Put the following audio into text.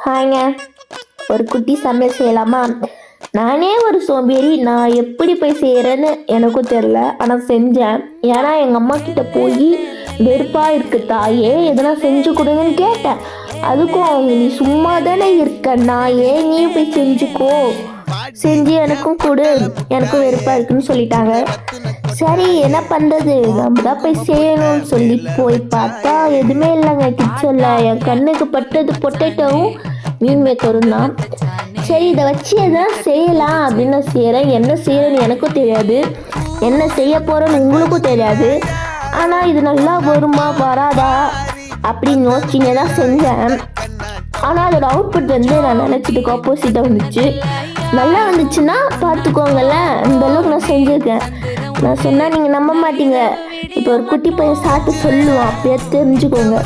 ஹாய்ங்க. ஒரு குட்டி சமையல் செய்யலாமா? நானே ஒரு சோம்பேறி. நான் எப்படி போய் செய்கிறேன்னு எனக்கும் தெரில. ஆனால் செஞ்சேன். ஏன்னா எங்கள் அம்மா கிட்ட போய் வெறுப்பாக இருக்கு தாயே எதனா செஞ்சு கொடுங்கன்னு கேட்டேன். அதுக்கும் அவங்க நீ சும்மா தானே இருக்க, நான் ஏன் நீ போய் செஞ்சுக்கோ, செஞ்சு எனக்கும் கொடு, எனக்கும் வெறுப்பாக இருக்குன்னு சொல்லிட்டாங்க. சரி என்ன பண்ணுறது, நம்ம தான் போய் செய்யணும்னு சொல்லி போய் பார்த்தா எதுவுமே இல்லைங்க கிச்சனில். என் கண்ணுக்கு பட்டது பொட்டேட்டோவும் மீன் மேக்கரும் தான். சரி இதை வச்சு எதாவது செய்யலாம் அப்படின்னு நான் செய்கிறேன். என்ன செய்யறேன்னு எனக்கும் தெரியாது, என்ன செய்ய போகிறேன்னு உங்களுக்கும் தெரியாது. ஆனால் இது நல்லா வருமா வராதா அப்படின்னு யோசிச்சுங்க தான் செஞ்சேன். ஆனால் அதோட அவுட்புட் வந்து நான் நினச்சதுக்கு ஆப்போசிட்டாக வந்துச்சு. நல்லா வந்துச்சுன்னா பார்த்துக்கோங்களேன், இந்த அளவுக்கு நான் செஞ்சுருக்கேன். நான் சொன்னால் நீங்கள் நம்ப மாட்டீங்க. இப்போ ஒரு குட்டி பையன் சாப்பிட்டு சொல்லுவான், அப்படியே தெரிஞ்சுக்கோங்க.